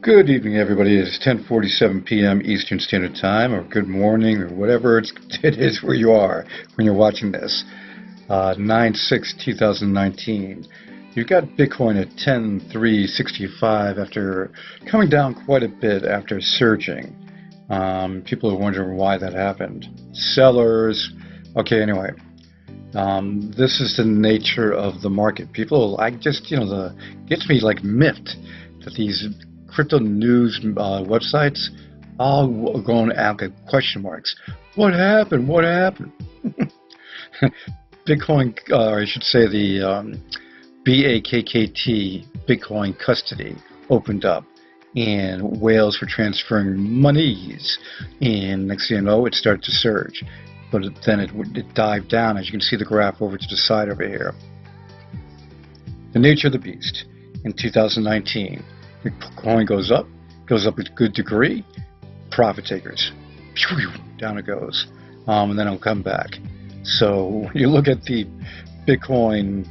Good evening, everybody. It's 10:47 p.m. Eastern Standard Time, or good morning, or whatever it is where you are when you're watching this. 9/6/2019. You've got Bitcoin at 10,365 after coming down quite a bit after surging. People are wondering why that happened. Sellers. Okay, anyway. This is the nature of the market. People, gets me like miffed that these crypto news websites all going to ask question marks. What happened? What happened? Bitcoin, I should say the BAKKT, Bitcoin custody, opened up, and whales were transferring monies, and next thing you know, it started to surge. But then it dived down, as you can see the graph over to the side over here. The nature of the beast in 2019. Bitcoin goes up a good degree, profit takers, down it goes, and then it'll come back. So when you look at the Bitcoin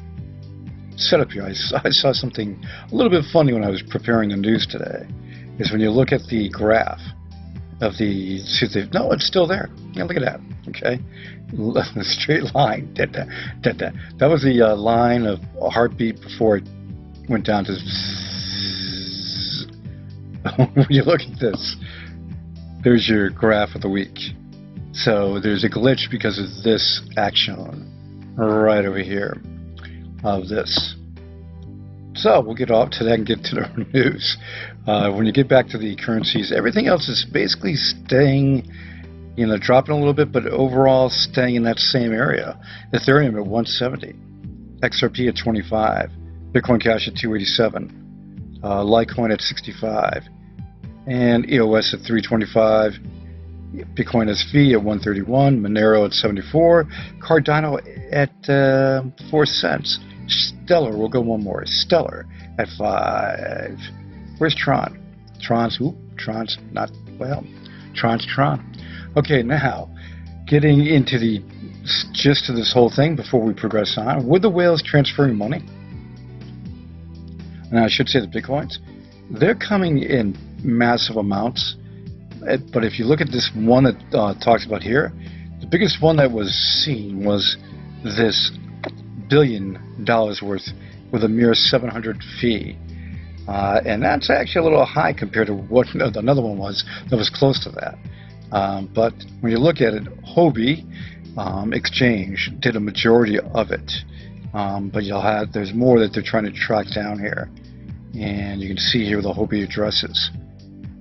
setup here, I saw something a little bit funny when I was preparing the news today, is when you look at the graph of no, it's still there. Yeah, look at that. Okay, the straight line. That was the line of a heartbeat before it went down to. When you look at this, there's your graph of the week. So there's a glitch because of this action right over here of this. So we'll get off to that and get to the news. When you get back to the currencies, everything else is basically staying, dropping a little bit, but overall staying in that same area. Ethereum at 170, XRP at 25, Bitcoin Cash at 287. Litecoin at 65, and EOS at 325, Bitcoin SV at 131, Monero at 74, Cardano at 4 cents. Stellar, we'll go one more. Stellar at 5. Where's Tron? Tron's Tron. Okay, now getting into the gist of this whole thing before we progress on. Were the whales transferring money? And I should say the Bitcoins, they're coming in massive amounts. But if you look at this one that talks about here, the biggest one that was seen was this $1 billion worth with a mere 700 fee. And that's actually a little high compared to what another one was that was close to that. But when you look at it, Huobi Exchange did a majority of it. But there's more that they're trying to track down here. And you can see here the Huobi addresses.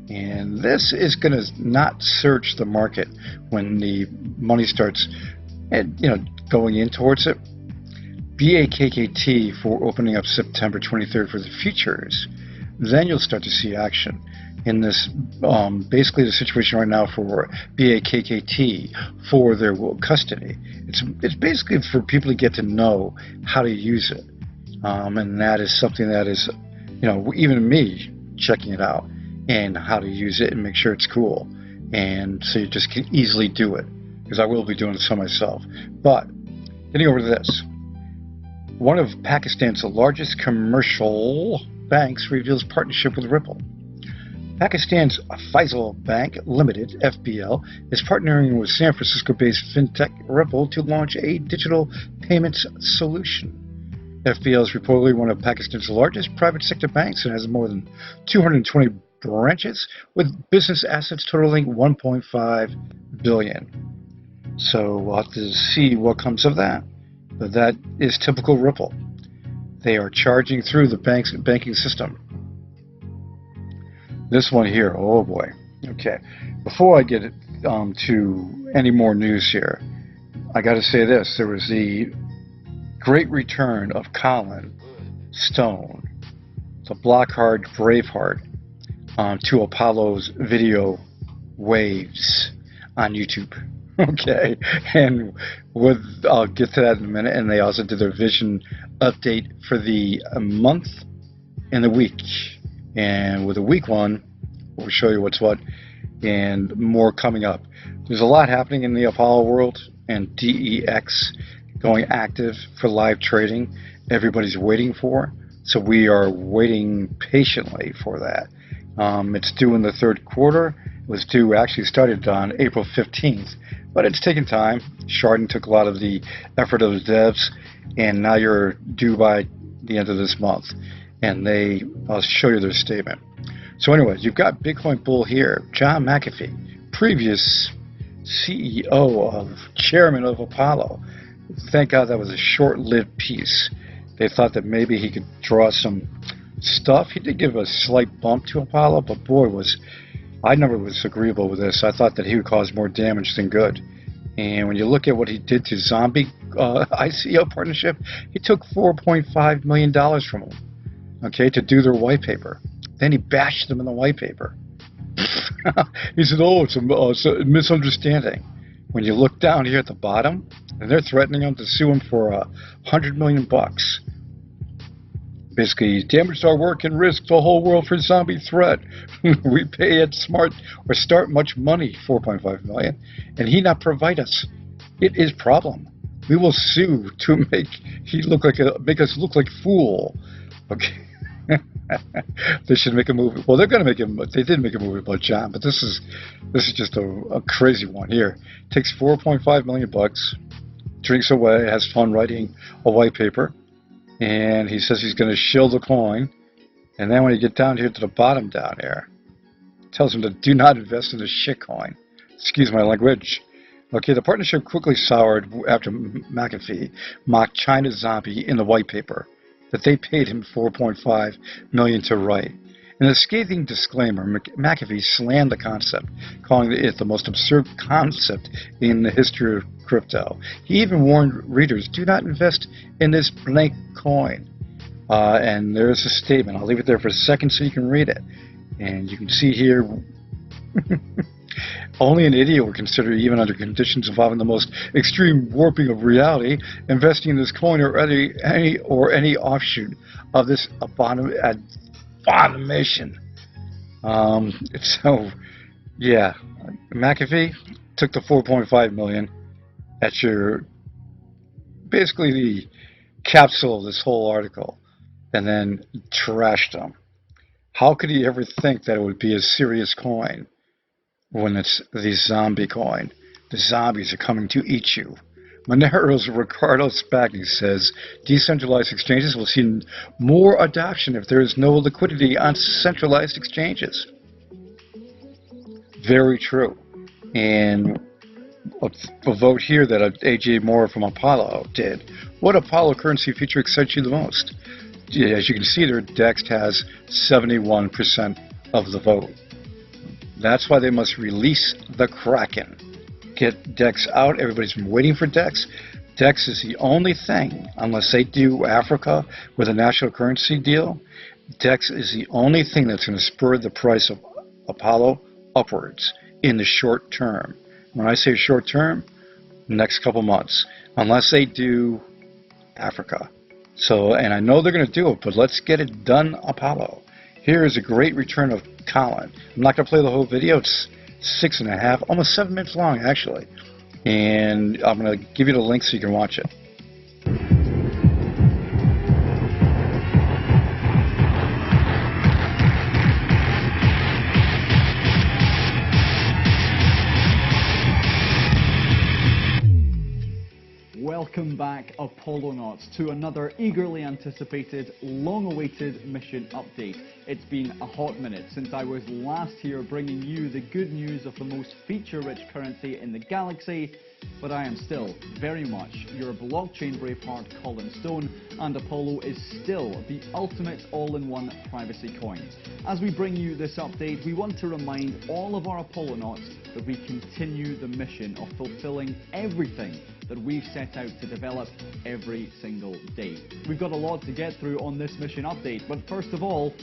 And this is going to not search the market when the money starts going in towards it. BAKKT for opening up September 23rd for the futures. Then you'll start to see action. In this, basically the situation right now for BAKKT for their custody. It's basically for people to get to know how to use it. And that is something that is, even me checking it out and how to use it and make sure it's cool. And so you just can easily do it, because I will be doing it so myself. But getting over to this, one of Pakistan's largest commercial banks reveals partnership with Ripple. Pakistan's Faisal Bank Limited, FBL, is partnering with San Francisco-based fintech Ripple to launch a digital payments solution. FBL is reportedly one of Pakistan's largest private sector banks and has more than 220 branches with business assets totaling $1.5 billion. So we'll have to see what comes of that. But that is typical Ripple. They are charging through the banking system. This one here, oh boy. Okay, before I get to any more news here, I got to say this. There was the great return of Colin Stone, the Blockhard Braveheart, to Apollo's video waves on YouTube. Okay, and I'll get to that in a minute. And they also did their vision update for the month and the week. And with the week one, we'll show you what's what and more coming up. There's a lot happening in the Apollo world, and DEX going active for live trading. Everybody's waiting for. So we are waiting patiently for that. It's due in the third quarter. It was due, actually started on April 15th, but it's taken time. Sharding took a lot of the effort of the devs, and now you're due by the end of this month. And I'll show you their statement. So anyways, you've got Bitcoin Bull here, John McAfee, previous CEO chairman of Apollo. Thank God that was a short-lived piece. They thought that maybe he could draw some stuff. He did give a slight bump to Apollo, but boy, I never was agreeable with this. I thought that he would cause more damage than good. And when you look at what he did to Zombie ICO partnership, he took $4.5 million from them, okay, to do their white paper. Then he bashed them in the white paper. He said, "Oh, it's a misunderstanding." When you look down here at the bottom, and they're threatening him to sue him for $100 million. Basically, damaged our work and risked the whole world for zombie threat. We pay at smart or start much money, $4.5 million, and he not provide us. It is problem. We will sue to make us look like fool. Okay. They should make a movie. Well, they're going to make him. They did make a movie about John, but this is just a crazy one here. Takes $4.5 million, drinks away, has fun writing a white paper, and he says he's going to shill the coin. And then when you get down here to the bottom down here, tells him to do not invest in this shit coin. Excuse my language. Okay, the partnership quickly soured after McAfee mocked China's zombie in the white paper that they paid him $4.5 million to write. In a scathing disclaimer, McAfee slammed the concept, calling it the most absurd concept in the history of crypto. He even warned readers, do not invest in this blank coin. And there's a statement. I'll leave it there for a second so you can read it. And you can see here, only an idiot would consider, even under conditions involving the most extreme warping of reality, investing in this coin or any offshoot of this abomination. So, yeah, McAfee took the $4.5 million at basically the capsule of this whole article, and then trashed them. How could he ever think that it would be a serious coin when it's the zombie coin? The zombies are coming to eat you. Monero's Ricardo Spagni says decentralized exchanges will see more adoption if there is no liquidity on centralized exchanges. Very true. And a vote here that AJ Moore from Apollo did. What Apollo currency feature excites you the most? As you can see there, DEX has 71% of the vote. That's why they must release the Kraken. Get DEX out. Everybody's been waiting for DEX. DEX is the only thing, unless they do Africa with a national currency deal, DEX is the only thing that's going to spur the price of Apollo upwards in the short term. When I say short term, next couple months, unless they do Africa. So, and I know they're going to do it, but let's get it done, Apollo. Here is a great return of Colin. I'm not going to play the whole video. It's 6.5, almost 7 minutes long, actually. And I'm going to give you the link so you can watch it. Welcome back, Apollonauts, to another eagerly anticipated, long-awaited mission update. It's been a hot minute since I was last here bringing you the good news of the most feature-rich currency in the galaxy, but I am still very much your blockchain braveheart Colin Stone, and Apollo is still the ultimate all-in-one privacy coin. As we bring you this update, we want to remind all of our Apollonauts that we continue the mission of fulfilling everything that we've set out to develop every single day. We've got a lot to get through on this mission update, but first of all,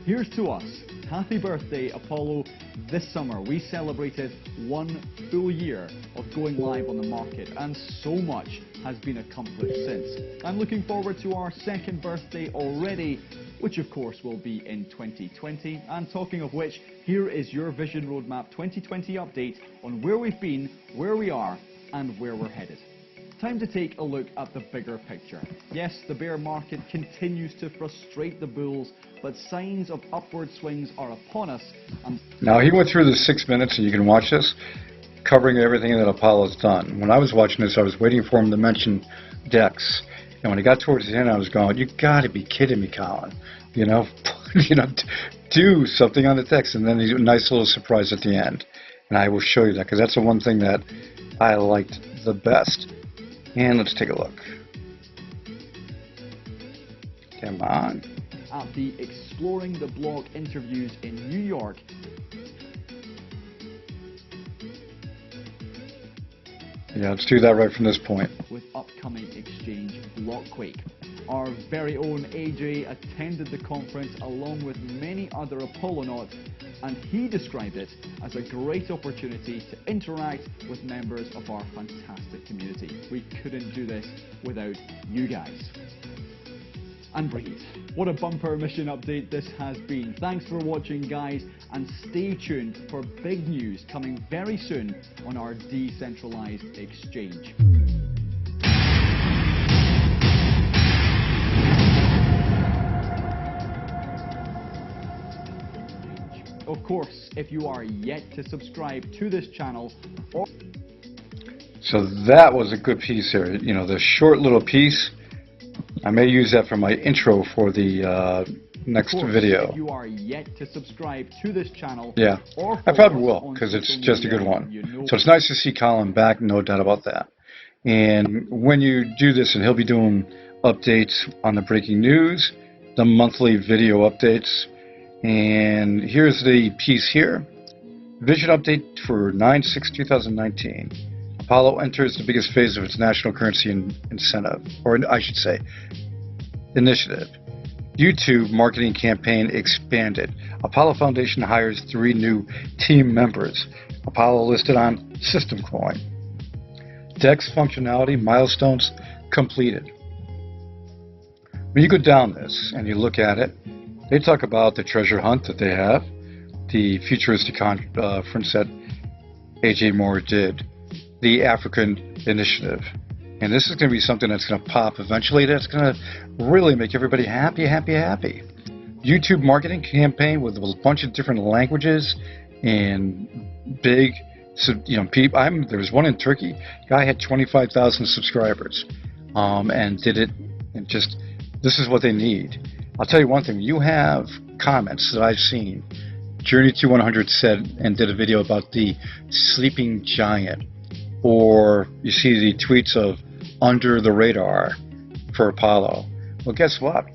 here's to us. Happy birthday, Apollo. This summer we celebrated 1 full year of going live on the market, and so much has been accomplished since. I'm looking forward to our second birthday already, which of course will be in 2020. And talking of which, here is your Vision Roadmap 2020 update on where we've been, where we are, and where we're headed. time to take a look at the bigger picture. Yes, the bear market continues to frustrate the bulls, but signs of upward swings are upon us. Now, he went through the 6 minutes, and you can watch this, covering everything that Apollo's done. When I was watching this, I was waiting for him to mention DEX. And when he got towards the end, I was going, you got to be kidding me, Colin. You know, do something on the DEX. And then a nice little surprise at the end. And I will show you that, because that's the one thing that I liked the best. And let's take a look. Come on. At the Exploring the Block interviews in New York. Yeah, let's do that right from this point. With upcoming exchange Blockquake. Our very own AJ attended the conference along with many other Apollonauts, and he described it as a great opportunity to interact with members of our fantastic community. We couldn't do this without you guys. And breathe. What a bumper mission update this has been. Thanks for watching, guys, and stay tuned for big news coming very soon on our decentralized exchange. Of course, if you are yet to subscribe to this channel, so that was a good piece here. You know, the short little piece. I may use that for my intro for the next video. If you are yet to subscribe to this channel, yeah, I probably will, because it's just a good one. So it's nice to see Colin back, no doubt about that. And when you do this, and he'll be doing updates on the breaking news, the monthly video updates. And here's the piece here. Vision update for 9/6/2019. Apollo enters the biggest phase of its national currency incentive, or I should say, initiative. YouTube marketing campaign expanded. Apollo Foundation hires 3 new team members. Apollo listed on SystemCoin. DEX functionality milestones completed. When you go down this and you look at it, they talk about the treasure hunt that they have, the futuristic conference that AJ Moore did, the African initiative. And this is going to be something that's going to pop eventually. That's going to really make everybody happy, happy, happy. YouTube marketing campaign with a bunch of different languages and big, you know, people. There was one in Turkey. Guy had 25,000 subscribers, and did it. And just, this is what they need. I'll tell you one thing. You have comments that I've seen. Journey to 100 said and did a video about the sleeping giant. Or you see the tweets of under the radar for Apollo. Well, guess what?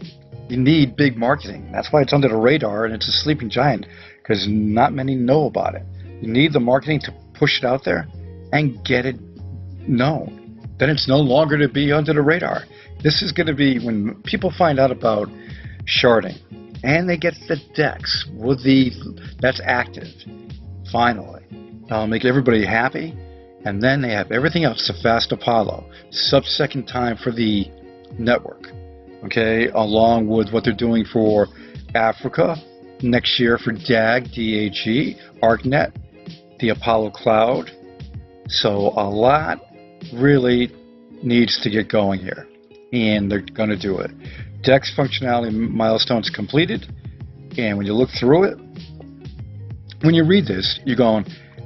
You need big marketing. That's why it's under the radar and it's a sleeping giant, because not many know about it. You need the marketing to push it out there and get it known. Then it's no longer to be under the radar. This is going to be when people find out about Sharding and they get the DEX with that's active. Finally, that'll make everybody happy. And then they have everything else, the fast Apollo, sub-second time for the network, okay, along with what they're doing for Africa, next year for DAG, D-A-G, ARKNET, the Apollo Cloud. So a lot really needs to get going here, and they're going to do it. DEX functionality milestones completed, and when you look through it, when you read this, you're going,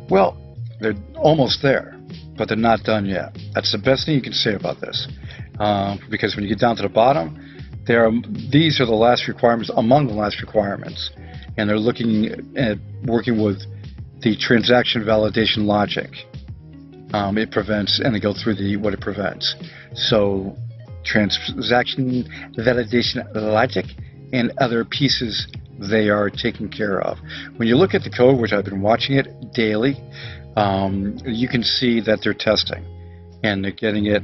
well, they're almost there, but they're not done yet. That's the best thing you can say about this, because when you get down to the bottom, these are the last requirements, among the last requirements, and they're looking at working with the transaction validation logic. It prevents, and they go through what it prevents. So transaction validation logic and other pieces they are taken care of. When you look at the code, which I've been watching it daily, you can see that they're testing and they're getting it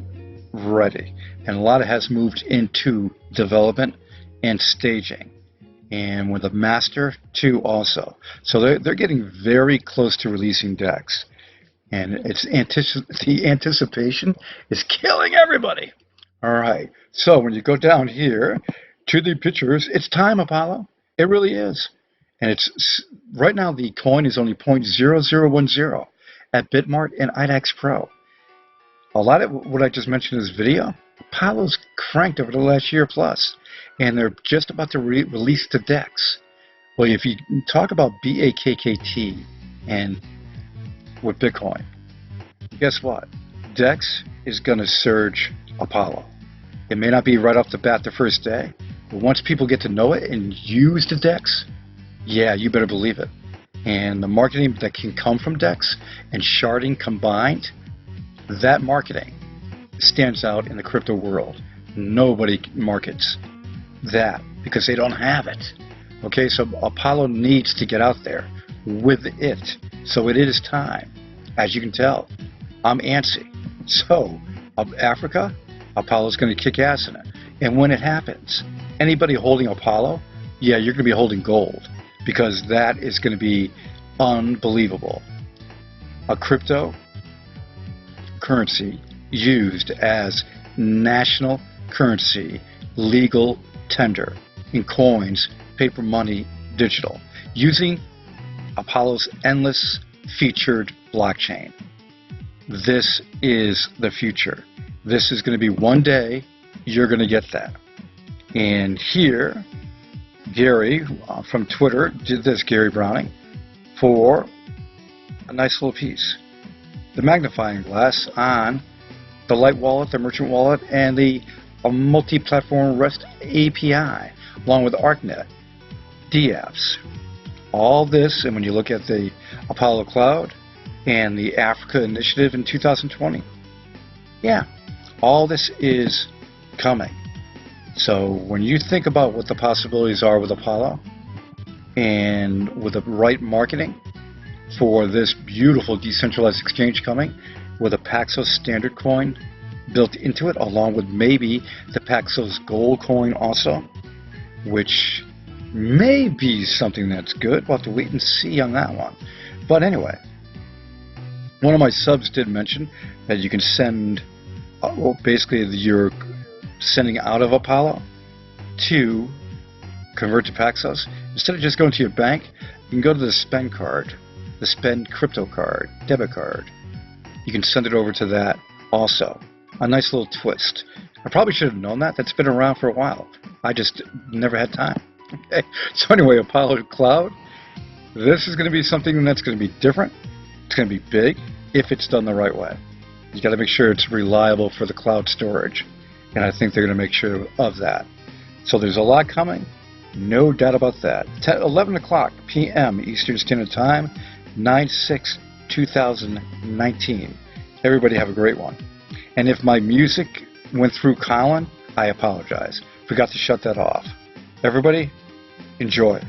ready. And a lot of it has moved into development and staging. And with a master too also. So they're getting very close to releasing DEX. And the anticipation is killing everybody. All right. So when you go down here to the pictures, it's time, Apollo. It really is. And it's right now the coin is only 0.0010 at Bitmart and IDEX Pro. A lot of what I just mentioned in this video, Apollo's cranked over the last year plus, and they're just about to release the DEX. Well, if you talk about BAKKT and with Bitcoin, guess what? DEX is going to surge Apollo. It may not be right off the bat the first day, but once people get to know it and use the DEX, yeah, you better believe it. And the marketing that can come from DEX and Sharding combined, that marketing stands out in the crypto world. Nobody markets that because they don't have it. Okay, so Apollo needs to get out there with it. So it is time. As you can tell, I'm antsy. So, Africa, Apollo's going to kick ass in it. And when it happens, anybody holding Apollo, yeah, you're going to be holding gold, because that is going to be unbelievable. A crypto currency used as national currency, legal tender in coins, paper money, digital, using Apollo's endless featured blockchain. This is the future. This is going to be one day you're going to get that. And here, Gary from Twitter did this, Gary Browning, for a nice little piece. The magnifying glass on the Light Wallet, the Merchant Wallet, and the multi-platform REST API, along with ARKNET, dApps. All this, and when you look at the Apollo Cloud and the Africa Initiative in 2020, yeah, all this is coming. So when you think about what the possibilities are with Apollo and with the right marketing for this beautiful decentralized exchange coming with a Paxos standard coin built into it, along with maybe the Paxos gold coin also, which may be something that's good. We'll have to wait and see on that one. But anyway, one of my subs did mention that you can send, well, basically you're sending out of Apollo to convert to Paxos. Instead of just going to your bank, you can go to the spend card, the spend crypto card, debit card. You can send it over to that also. A nice little twist. I probably should have known that. That's been around for a while. I just never had time. Okay. So anyway, Apollo Cloud, this is going to be something that's going to be different. It's going to be big if it's done the right way. You got to make sure it's reliable for the cloud storage. And I think they're going to make sure of that. So there's a lot coming. No doubt about that. 11 o'clock p.m. Eastern Standard Time, 9/6/2019. Everybody have a great one. And if my music went through Colin, I apologize. Forgot to shut that off. Everybody, enjoy.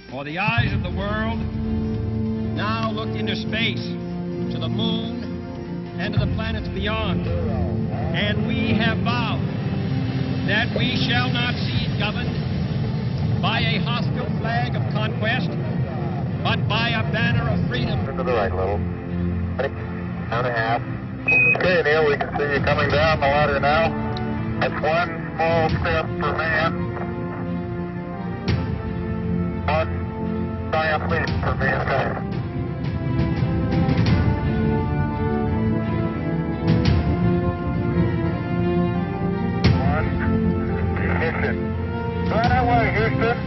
For the eyes of the world now look into space, to the moon, and to the planets beyond. And we have vowed that we shall not see it governed by a hostile flag of conquest, but by a banner of freedom. To the right a little. Ready? Count a half. Okay, Neil, we can see you coming down the ladder now. That's one small step for man, one giant leap for mankind. One ignition. Right away, Houston.